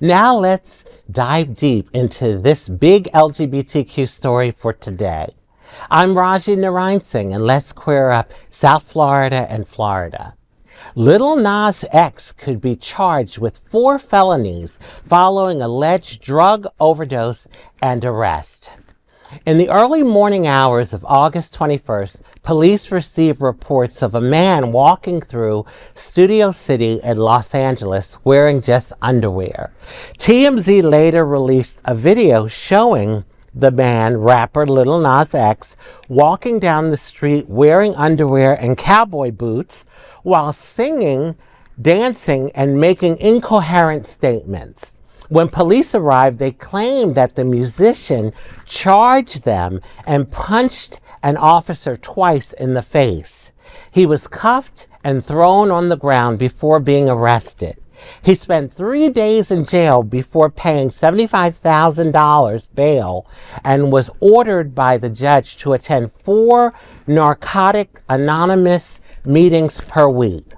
Now let's dive deep into this big LGBTQ story for today. I'm Raji Narayan Singh, and let's queer up South Florida and Florida. Lil Nas X could be charged with 4 felonies following alleged drug overdose and arrest. In the early morning hours of August 21st, police received reports of a man walking through Studio City in Los Angeles wearing just underwear. TMZ later released a video showing the man, rapper Lil Nas X, walking down the street wearing underwear and cowboy boots while singing, dancing, and making incoherent statements. When police arrived, they claimed that the musician charged them and punched an officer twice in the face. He was cuffed and thrown on the ground before being arrested. He spent 3 days in jail before paying $75,000 bail and was ordered by the judge to attend 4 Narcotics Anonymous meetings per week.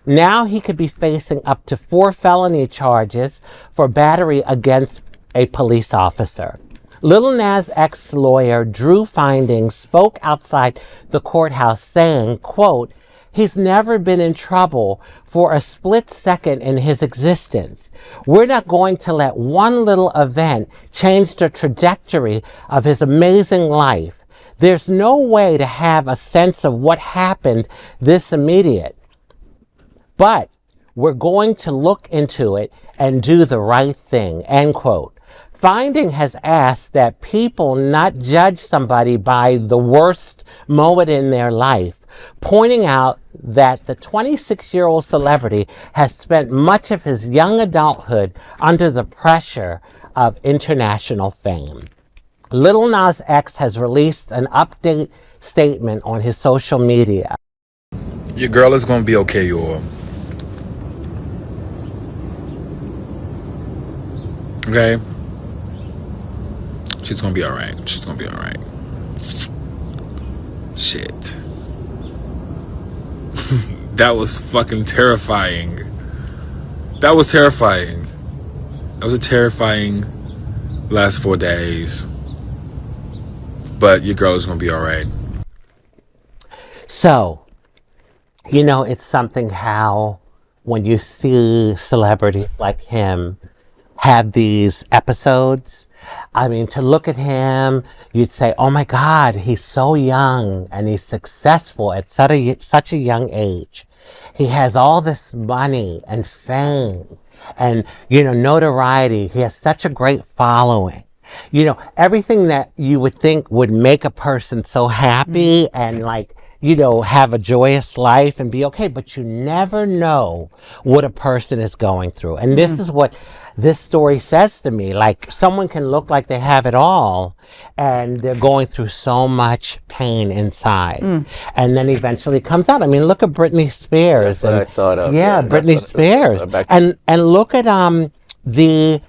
Now he could be facing up to 4 felony charges for battery against a police officer. Lil Nas X lawyer Drew Findling spoke outside the courthouse saying, quote, "He's never been in trouble for a split second in his existence. We're not going to let one little event change the trajectory of his amazing life. There's no way to have a sense of what happened this immediate. But we're going to look into it and do the right thing," end quote. Finding has asked that people not judge somebody by the worst moment in their life, pointing out that the 26-year-old celebrity has spent much of his young adulthood under the pressure of international fame. Lil Nas X has released an update statement on his social media. Your girl is gonna be okay, y'all. Okay? She's gonna be alright. She's gonna be alright. Shit. That was fucking terrifying. That was terrifying. That was a terrifying last 4 days. But your girl is gonna be alright. So, it's something how when you see celebrities like him have these episodes, to look at him, you'd say, oh my God, he's so young and he's successful at such a young age. He has all this money and fame and, notoriety. He has such a great following. Everything that you would think would make a person so happy and have a joyous life and be okay, but you never know what a person is going through. And this is what this story says to me. Someone can look like they have it all and they're going through so much pain inside. And then eventually it comes out. Look at Britney Spears. That's what I thought of. Yeah, Britney Spears. And look at the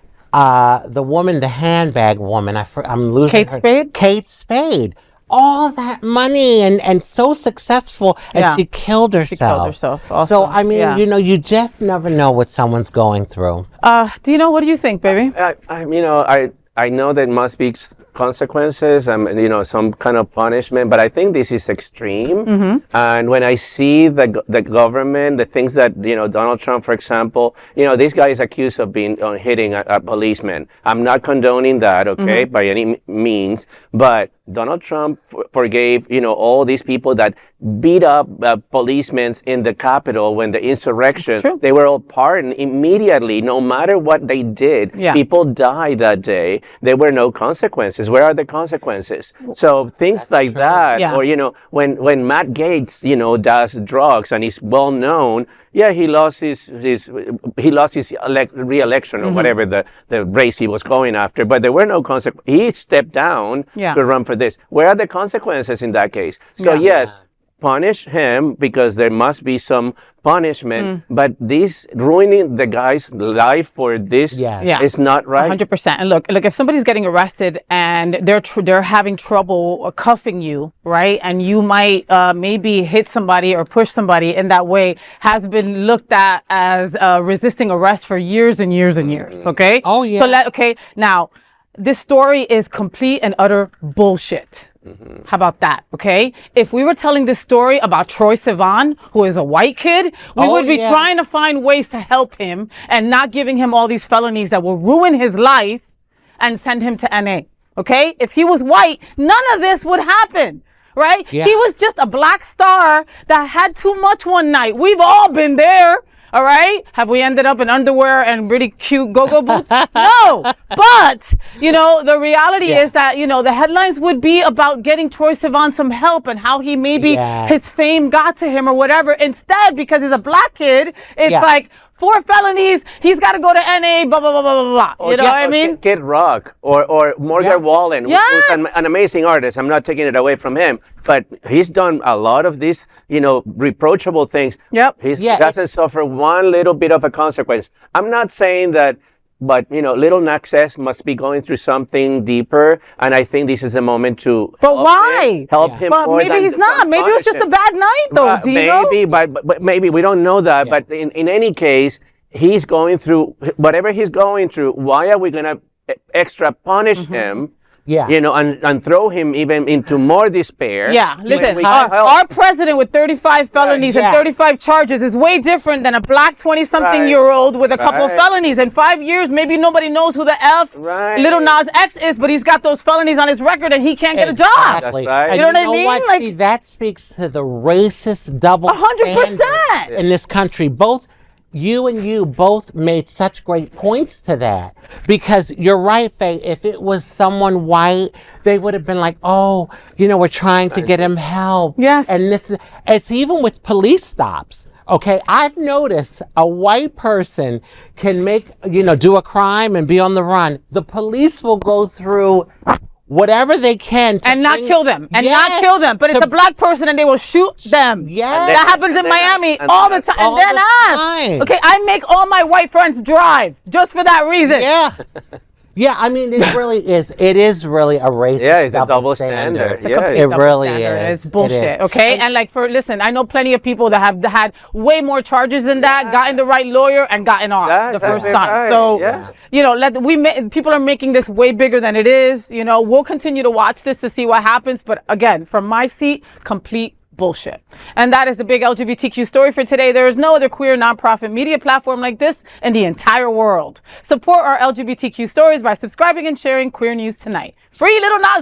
woman, the handbag woman. I'm losing Kate her. Spade? Kate Spade. All that money and so successful, and she killed herself. She killed herself also. So, you just never know what someone's going through. What do you think, baby? I know there must be consequences and some kind of punishment, but I think this is extreme. And when I see the government, the things that Donald Trump, for example, this guy is accused of hitting a policeman. I'm not condoning that, okay, by any means, but Donald Trump forgave, all these people that beat up policemen in the Capitol when the insurrection, they were all pardoned immediately, no matter what they did. People died that day. There were no consequences. Where are the consequences? So things like that, or, when Matt Gaetz, does drugs and is well known, he lost his re-election or whatever the race he was going after, but there were no consequences. He stepped down to run for this. Where are the consequences in that case? So yes, punish him because there must be some punishment. But this ruining the guy's life for this is not right. 100%. And look, if somebody's getting arrested and they're having trouble cuffing you, right? And you might maybe hit somebody or push somebody in that way, has been looked at as resisting arrest for years and years and years. Okay. Oh yeah. So now this story is complete and utter bullshit. How about that? Okay. If we were telling this story about Troye Sivan, who is a white kid, we would be trying to find ways to help him and not giving him all these felonies that will ruin his life and send him to NA. Okay. If he was white, none of this would happen. Right. Yeah. He was just a black star that had too much one night. We've all been there. All right. Have we ended up in underwear and really cute go-go boots? No. But, the reality is that, the headlines would be about getting Troye Sivan some help and how he maybe his fame got to him or whatever. Instead, because he's a black kid, it's like 4 felonies. He's got to go to NA, blah, blah, blah, blah, blah, blah. You know what I mean? Kid Rock or Morgan Wallen, who's an amazing artist. I'm not taking it away from him, but he's done a lot of these, reproachable things. Yep. He doesn't suffer one little bit of a consequence. I'm not saying that, but, Lil Nas X must be going through something deeper, and I think this is the moment to help him. But maybe he's not. Maybe it was just a bad night, though, Maybe, but maybe we don't know that. But in any case, he's going through whatever he's going through. Why are we going to extra punish him? And throw him even into more despair. Yeah, listen, our president with 35 felonies and 35 charges is way different than a black 20-something-year-old with a couple of felonies. In 5 years, maybe nobody knows who the F Lil Nas X is, but he's got those felonies on his record and he can't get a job. That's right. You know what I mean? Like, see, that speaks to the racist double 100% in this country. Both you and you both made such great points to that, because you're right, Faye. If it was someone white, they would have been like, "Oh, we're trying to get him help." Yes, and it's even with police stops. Okay, I've noticed a white person can do a crime and be on the run. The police will go through whatever they can and not kill them. But it's a black person and they will shoot them. That happens in Miami all the time. And then ask. Okay, I make all my white friends drive just for that reason. Yeah, I mean, it really is. It is really a racist. Yeah, it's a double standard. It really is. It's bullshit. Okay, and listen, I know plenty of people that have had way more charges than that, gotten the right lawyer, and gotten off the first time. Right. So, people are making this way bigger than it is. We'll continue to watch this to see what happens. But again, from my seat, complete bullshit. And that is the big LGBTQ story for today. There is no other queer nonprofit media platform like this in the entire world. Support our LGBTQ stories by subscribing and sharing Queer News Tonight. Free Lil Nas X.